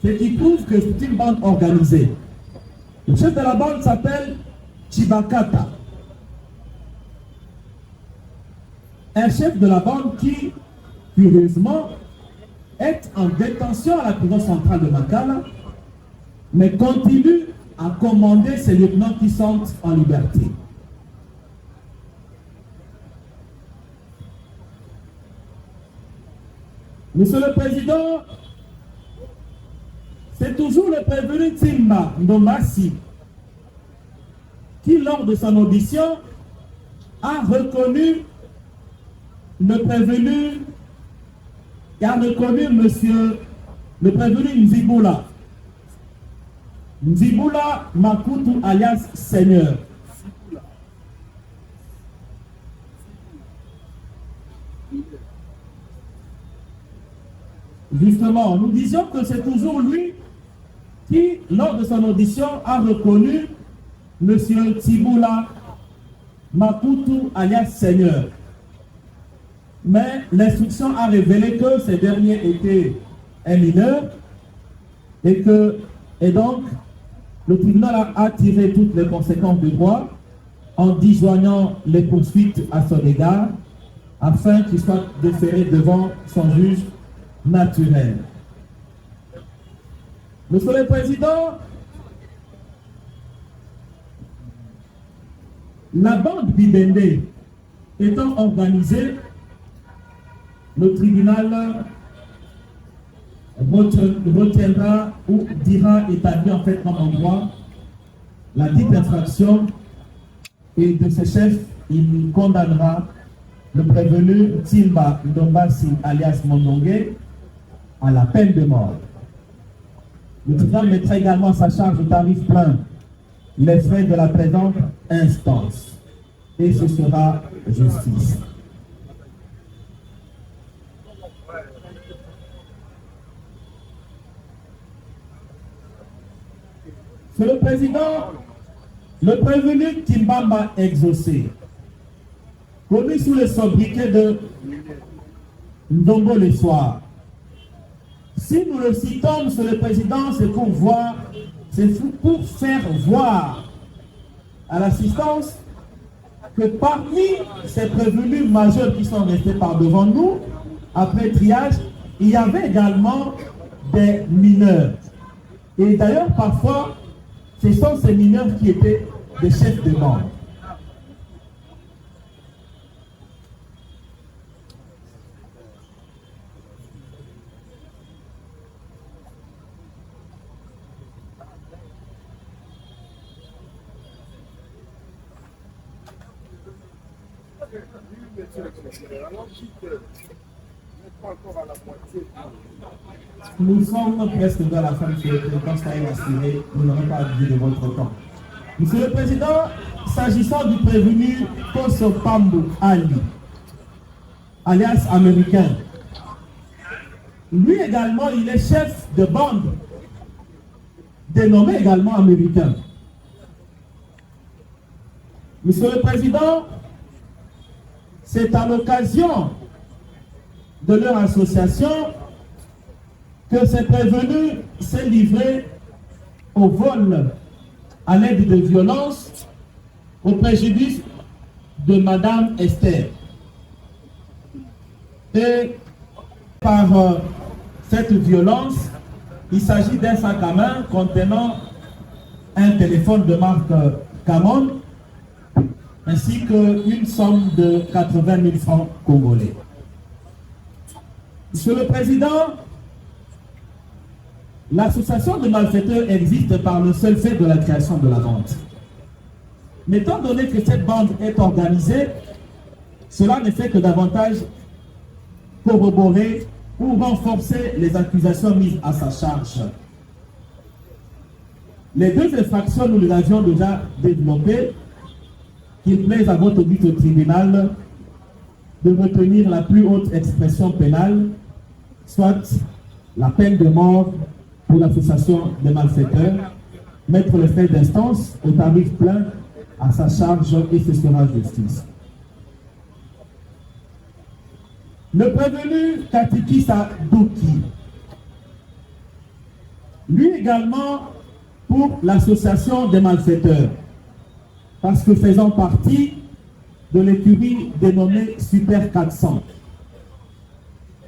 Ce qui prouve que c'est une bande organisée. Le chef de la bande s'appelle Chibakata. Un chef de la bande qui, curieusement, est en détention à la prison centrale de Makala, mais continue à commander ses lieutenants qui sont en liberté. Monsieur le Président, c'est toujours le prévenu Tsimba Ndombasi qui, lors de son audition, a reconnu le prévenu, le prévenu Nzibula. Nzibula Makutu alias Seigneur. Justement, nous disions que c'est toujours lui qui, lors de son audition, a reconnu M. Tsibula Maputu alias Seigneur. mais l'instruction a révélé que ces derniers étaient un mineur et donc le tribunal a tiré toutes les conséquences du droit en disjoignant les poursuites à son égard afin qu'il soit déféré devant son juge naturel. Monsieur le Président, la bande Bibende étant organisée, le tribunal retiendra ou dira établir en fait comme en droit la dite infraction et de ses chefs, il condamnera le prévenu Timba Ndombasi alias Mondongue à la peine de mort. Le tribunal mettra également à sa charge au tarif plein les frais de la présente instance. Et ce sera justice. Monsieur le Président, le prévenu Timbamba exaucé, connu sous le sobriquet de Ndongo le soir. Si nous le citons, Monsieur le Président, c'est pour faire voir à l'assistance que parmi ces prévenus majeurs qui sont restés par devant nous, après triage, il y avait également des mineurs. Et d'ailleurs, parfois, ce sont ces mineurs qui étaient des chefs de bande. Nous sommes presque dans la fin de ce constat assuré, nous n'aurons pas abusé de votre temps. Monsieur le Président, s'agissant du prévenu Koso Pambu Ali, alias américain, lui également, il est chef de bande, dénommé également américain. Monsieur le Président, c'est à l'occasion de leur association que ces prévenus s'est livré au vol à l'aide de violence au préjudice de Madame Esther. Et par cette violence, il s'agit d'un sac à main contenant un téléphone de marque Camon ainsi qu'une somme de 80 000 francs congolais. Monsieur le Président, l'association de malfaiteurs existe par le seul fait de la création de la bande. Mais étant donné que cette bande est organisée, cela ne fait que davantage corroborer ou renforcer les accusations mises à sa charge. Les deux infractions, nous les avions déjà développées. Qu'il plaise à votre but au tribunal de retenir la plus haute expression pénale, soit la peine de mort pour l'association des malfaiteurs, mettre les frais d'instance au tarif plein à sa charge et ce sera justice. Le prévenu Katikisa Douki, lui également pour l'association des malfaiteurs, parce que faisant partie de l'écurie dénommée Super 400.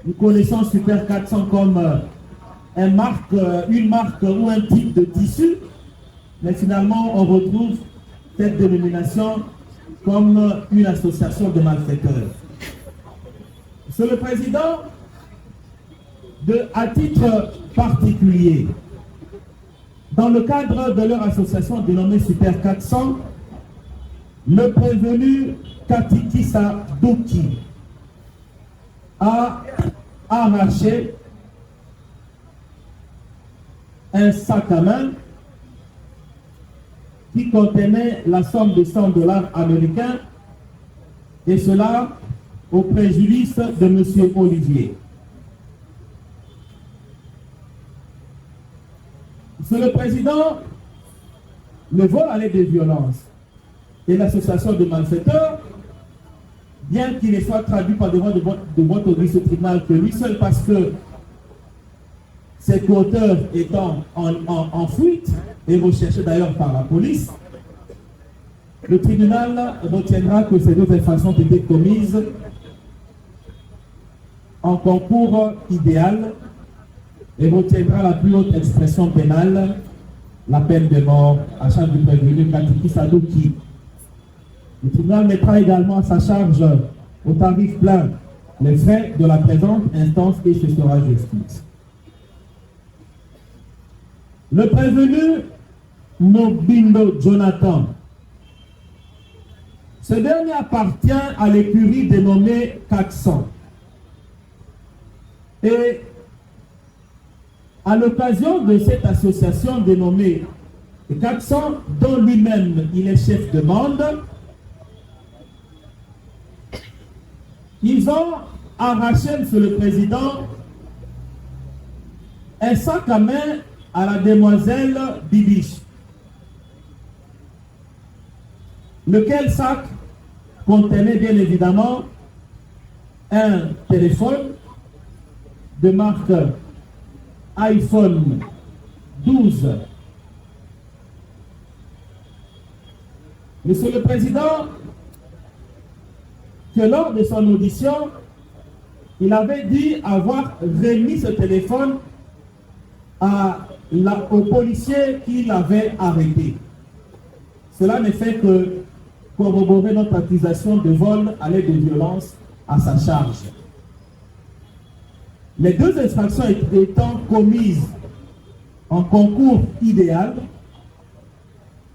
Nous connaissons Super 400 comme une marque ou un type de tissu, mais finalement on retrouve cette dénomination comme une association de malfaiteurs. Monsieur le Président, à titre particulier, dans le cadre de leur association dénommée Super 400, le prévenu Katikisa Douki a arraché un sac à main qui contenait la somme de $100 américains, et cela au préjudice de M. Olivier. Monsieur le Président, le vol à l'aide de violence et l'association de malfaiteurs bien qu'il ne soit traduit par devant de votre auguste tribunal que lui seul, parce que cet auteur étant en fuite et recherché d'ailleurs par la police, le tribunal retiendra que ces deux infractions ont été commises en concours idéal et retiendra la plus haute expression pénale, la peine de mort à charge du prévenu Katiki Sadouki. Le tribunal mettra également à sa charge au tarif plein les frais de la présente instance et ce sera justice. Le prévenu Mobindo Jonathan, ce dernier appartient à l'écurie dénommée 400. Et à l'occasion de cette association dénommée 400, dont lui-même il est chef de bande, ils ont arraché, Monsieur le Président, un sac à main à la demoiselle Bibiche. Lequel sac contenait bien évidemment un téléphone de marque iPhone 12. Monsieur le Président, que lors de son audition, il avait dit avoir remis ce téléphone au policier qui l'avait arrêté. Cela ne fait que corroborer notre accusation de vol à l'aide de violence à sa charge. Les deux infractions étant commises en concours idéal,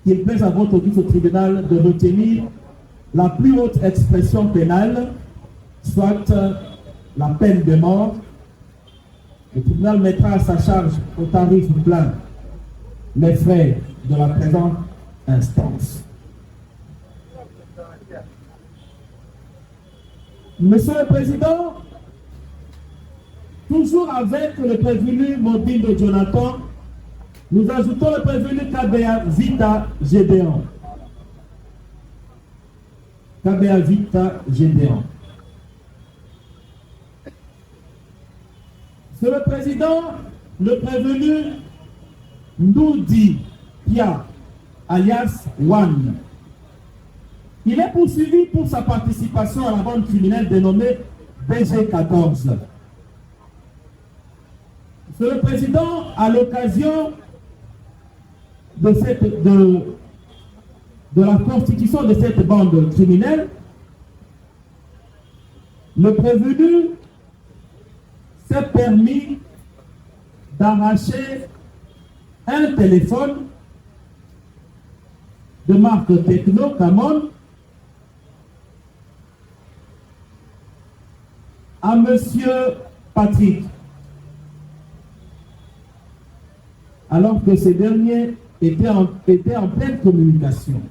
il plaise à votre audience au tribunal de retenir la plus haute expression pénale, soit la peine de mort. Le tribunal mettra à sa charge au tarif plein les frais de la présente instance. Monsieur le Président, toujours avec le prévenu Mobindo Jonathan, nous ajoutons le prévenu Kabea Vita Gédéon. Kabea Vita Gédéon. Monsieur le Président, le prévenu Ndoudi Pia, alias Wan. Il est poursuivi pour sa participation à la bande criminelle dénommée BG14. Monsieur le Président, à l'occasion de la constitution de cette bande criminelle, le prévenu s'est permis d'arracher un téléphone de marque Techno Camon à Monsieur Patrick, alors que ce dernier était en pleine communication.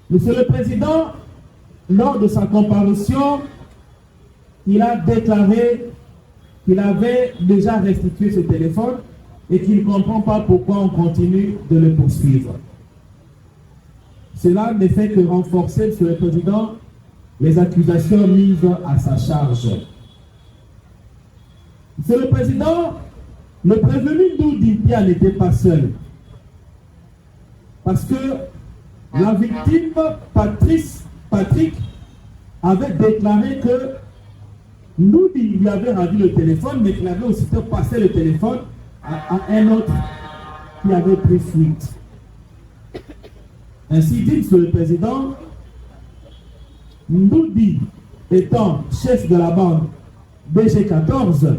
Monsieur le Président, lors de sa comparution, il a déclaré qu'il avait déjà restitué ce téléphone et qu'il ne comprend pas pourquoi on continue de le poursuivre. Cela ne fait que renforcer, Monsieur le Président, les accusations mises à sa charge. Monsieur le Président, le prévenu Ndoudi-Pia n'était pas seul. Parce que la victime, Patrick, avait déclaré que Ndoudi lui avait rendu le téléphone, mais qu'il avait aussitôt passé le téléphone à un autre qui avait pris fuite. Ainsi dit, Monsieur le Président, Ndoudi étant chef de la bande BG14,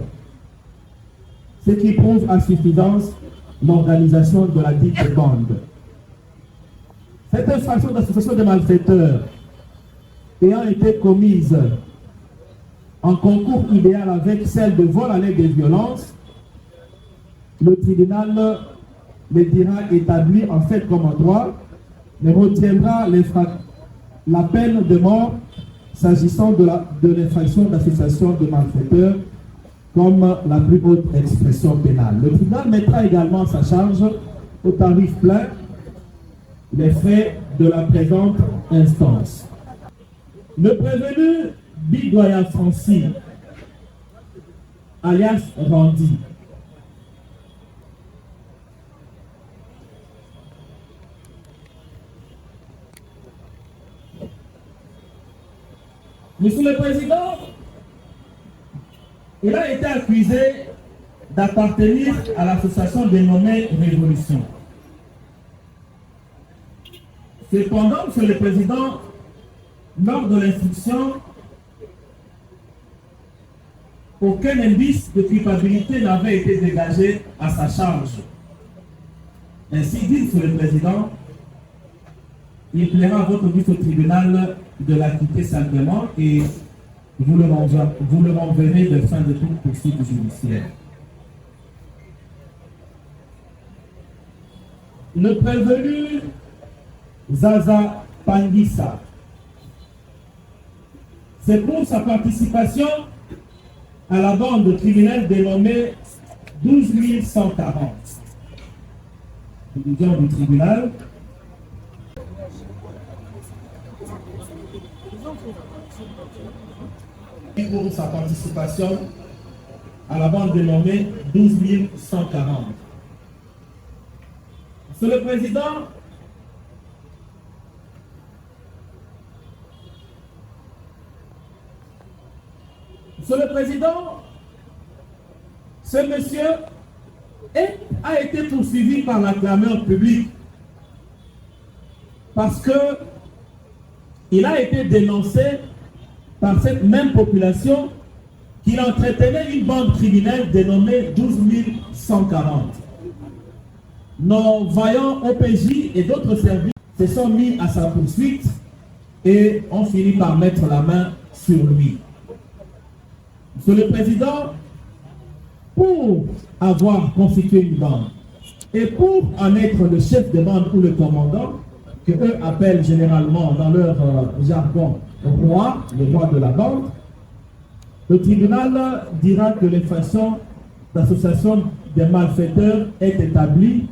ce qui prouve à suffisance l'organisation de la dite bande. Cette infraction d'association de malfaiteurs ayant été commise en concours idéal avec celle de vol à l'aide de violence, le tribunal le dira établi en fait comme en droit, mais retiendra la peine de mort s'agissant de l'infraction d'association de malfaiteurs comme la plus haute expression pénale. Le tribunal mettra également à sa charge au tarif plein les frais de la présente instance. Le prévenu Bidoya Francine, alias Randy. Monsieur le Président, il a été accusé d'appartenir à l'association dénommée Révolution. Cependant, Monsieur le Président, lors de l'instruction, aucun indice de culpabilité n'avait été dégagé à sa charge. Ainsi dit, Monsieur le Président, il plaira à votre but au tribunal de l'acquitter simplement et vous le renverrez de fin de toute poursuite judiciaire. Le prévenu Zaza Pangissa, c'est pour sa participation à la bande criminelle dénommée 12 140. Division du tribunal. Pour sa participation à la bande dénommée 12 140. Monsieur le Président, ce monsieur a été poursuivi par la clameur publique parce que il a été dénoncé par cette même population qu'il entretenait une bande criminelle dénommée 12 140. Nos vaillants OPJ et d'autres services se sont mis à sa poursuite et ont fini par mettre la main sur lui. Monsieur le Président, pour avoir constitué une bande et pour en être le chef de bande ou le commandant, que eux appellent généralement dans leur jargon le roi de la bande, le tribunal dira que l'infraction d'association des malfaiteurs est établie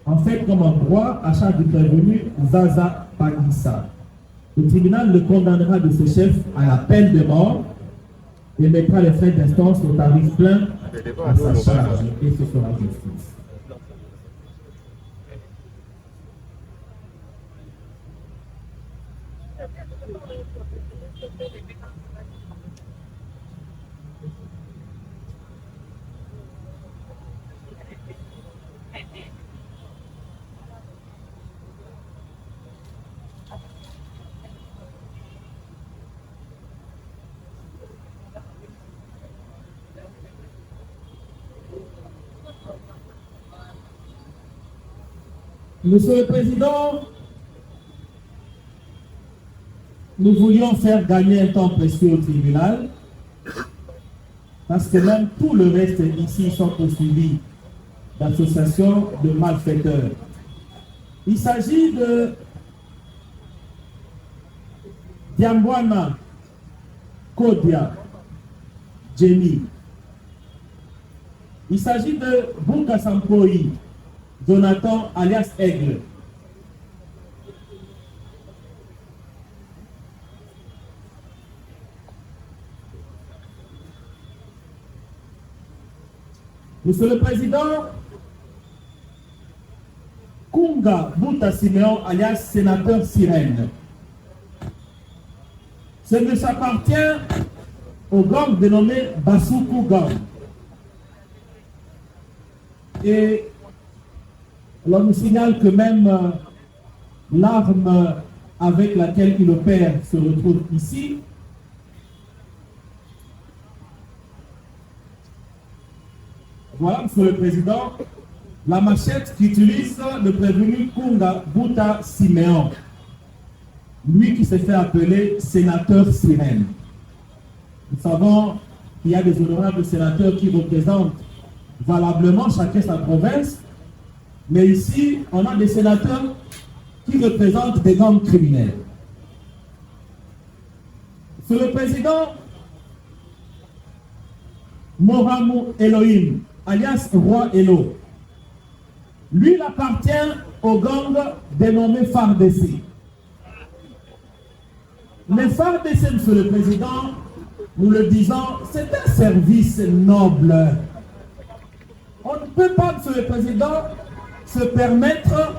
en fait comme un droit à charge du prévenu Zaza Pangissa. Le tribunal le condamnera de ce chef à la peine de mort et mettra les frais d'instance au tarif plein à sa charge et ce sera justice. Monsieur le Président, nous voulions faire gagner un temps précieux au tribunal parce que même tout le reste ici sont poursuivis d'associations de malfaiteurs. Il s'agit de Diambwana Kodia Jenny. Il s'agit de Bunka Sampoi Jonathan alias Aigle. Monsieur le Président, Kunga Bouta Siméon alias sénateur Sirène. Ce monsieur appartient au gang dénommé Basuku Gang. Et l'on nous signale que même l'arme avec laquelle il opère se retrouve ici. Voilà, Monsieur le Président, la machette qu'utilise le prévenu Kunga Bouta Siméon, lui qui s'est fait appeler sénateur Sirène. Nous savons qu'il y a des honorables sénateurs qui représentent valablement chacun sa province, mais ici, on a des sénateurs qui représentent des gangs criminels. Monsieur le Président, Moramou Elohim, alias Roi Elo, lui, il appartient au gang dénommé FARDC. Les FARDC, Monsieur le Président, nous le disons, c'est un service noble. On ne peut pas, Monsieur le Président, se permettre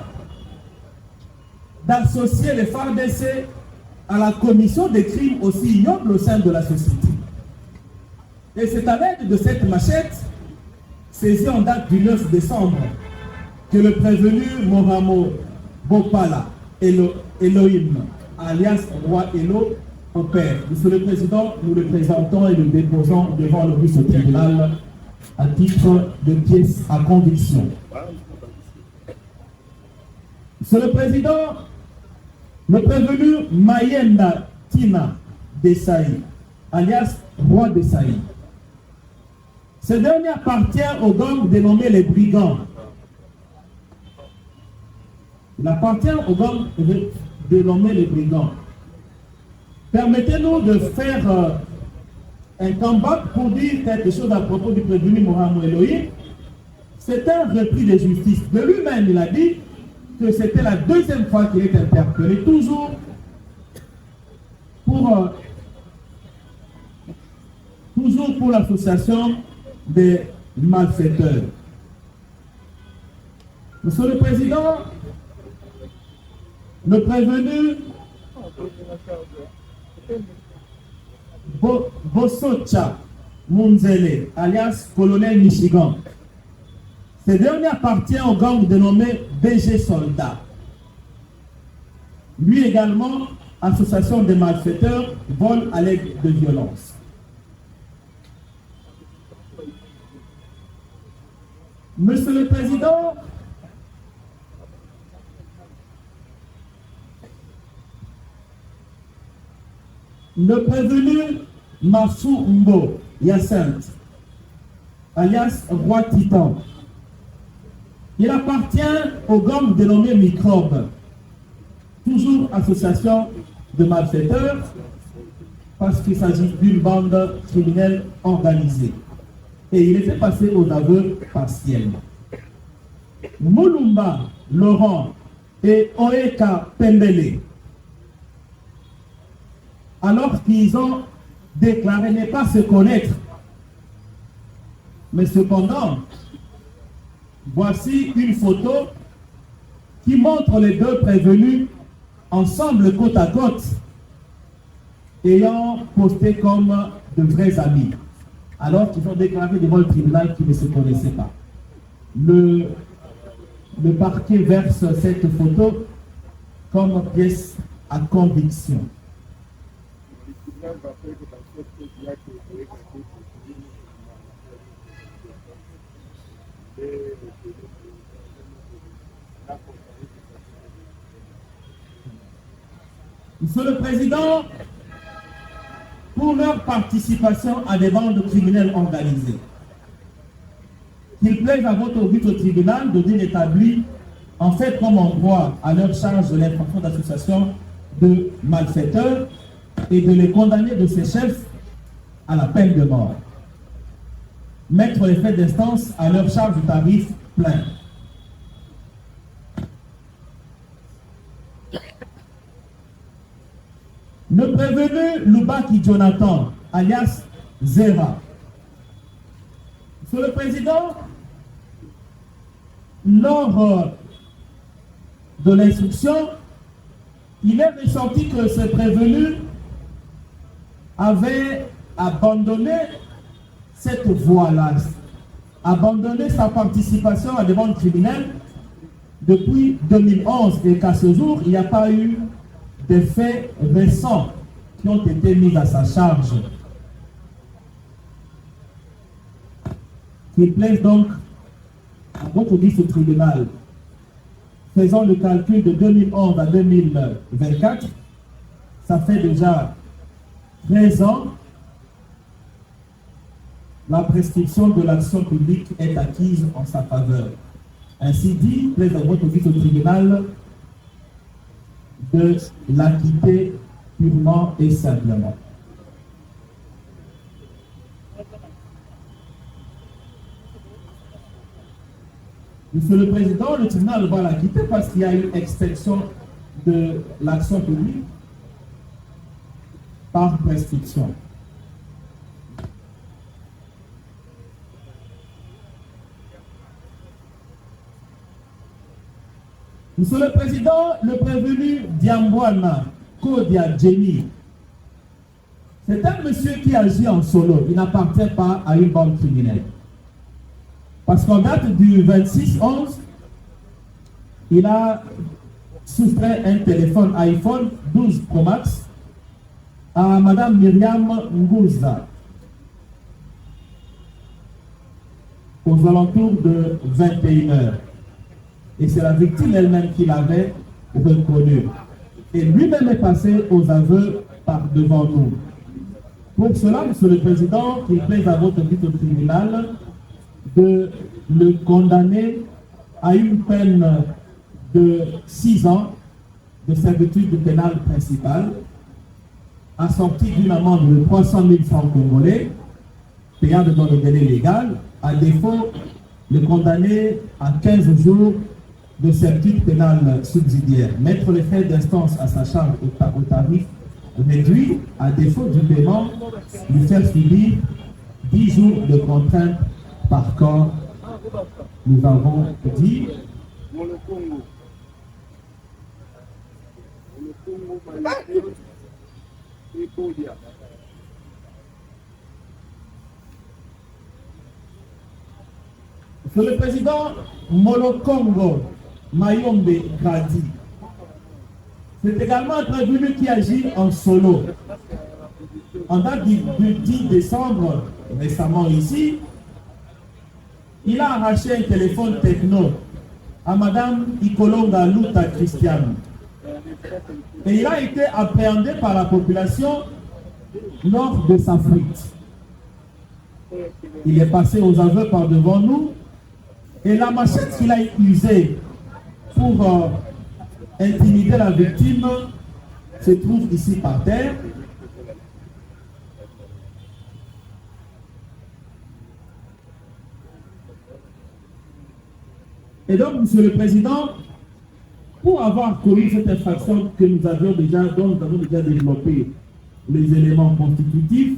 d'associer les FARDC à la commission des crimes aussi ignobles au sein de la société. Et c'est à l'aide de cette machette, saisie en date du 9 décembre, que le prévenu Moramo Bopala Elohim, alias Roi Elo, opère. Monsieur le Président, nous le présentons et le déposons devant le bureau tribunal à titre de pièce à conviction. Monsieur le Président, le prévenu Mayenda Tina Desaï, alias Roi Desaï. Ce dernier appartient au gang dénommé les Brigands. Il appartient au gang dénommé les Brigands. Permettez-nous de faire un combat pour dire quelque chose à propos du prévenu Mohamed Elohim. C'est un repris de justice. De lui-même, il a dit que c'était la deuxième fois qu'il est interpellé, toujours pour l'association des malfaiteurs. Monsieur le Président, le prévenu Bosocha Munzele, alias Colonel Michigan. Ce dernier appartient au gang dénommé BG Soldat. Lui également, association des malfaiteurs, vol à l'aide de violence. Monsieur le Président, le prévenu Mafou Mbo Yacinthe, alias Roi Titan, il appartient au gang dénommé Microbe, toujours association de malfaiteurs, parce qu'il s'agit d'une bande criminelle organisée. Et il était passé aux aveux partiels. Moulumba Laurent et Oeka Pembele, alors qu'ils ont déclaré ne pas se connaître, mais cependant, voici une photo qui montre les deux prévenus ensemble côte à côte, ayant posté comme de vrais amis, alors qu'ils ont déclaré devant le tribunal qu'ils ne se connaissaient pas. Le parquet verse cette photo comme pièce à conviction. Monsieur le Président, pour leur participation à des bandes criminelles organisées, qu'il plaise à votre but au tribunal de dire établi en fait comme en droit à leur charge de l'infraction d'association de malfaiteurs et de les condamner de ces chefs à la peine de mort. Mettre les faits d'instance à leur charge du tarif plein. Le prévenu Lubaki Jonathan, alias Zera. Monsieur le Président, lors de l'instruction, il est ressorti que ce prévenu avait abandonné cette voie-là, abandonné sa participation à des bandes criminelles depuis 2011 et qu'à ce jour, il n'y a pas eu des faits récents qui ont été mis à sa charge. Qu'il plaise donc à votre dit au tribunal, faisant le calcul de 2011 à 2024, ça fait déjà 13 ans, la prescription de l'action publique est acquise en sa faveur. Ainsi dit, plaise à votre dit au tribunal de l'acquitter purement et simplement. Monsieur le Président, le tribunal va l'acquitter parce qu'il y a une extinction de l'action publique. par prescription. Monsieur le Président, le prévenu Diambouana Kodia Jenny, c'est un monsieur qui agit en solo. Il n'appartient pas à une bande criminelle. Parce qu'en date du 26/11, il a soustrait un téléphone iPhone 12 Pro Max à Madame Myriam Ngouza aux alentours de 21h. Et c'est la victime elle-même qui l'avait reconnue. Et lui-même est passé aux aveux par devant nous. Pour cela, Monsieur le Président, il plaise à votre titre tribunal de le condamner à une peine de 6 ans de servitude pénale principale, assortie d'une amende de 300 000 francs congolais, payable dans le délai légal. À défaut, le condamner à 15 jours de servitude pénale subsidiaire. Mettre les frais d'instance à sa charge au tarif réduit, à défaut du paiement, lui faire subir 10 jours de contrainte par corps. Nous avons dit Monsieur le Président, Molokongo Mayombe Gradi, c'est également un prévenu qui agit en solo. En date du 10 décembre, récemment ici, il a arraché un téléphone techno à Madame Ikolonga Luta Christiane. Et il a été appréhendé par la population lors de sa fuite. Il est passé aux aveux par devant nous. Et la machette qu'il a utilisée pour intimider la victime se trouve ici par terre. Et donc, Monsieur le Président, pour avoir commis cette infraction que nous avions déjà, dont nous avons déjà développé les éléments constitutifs,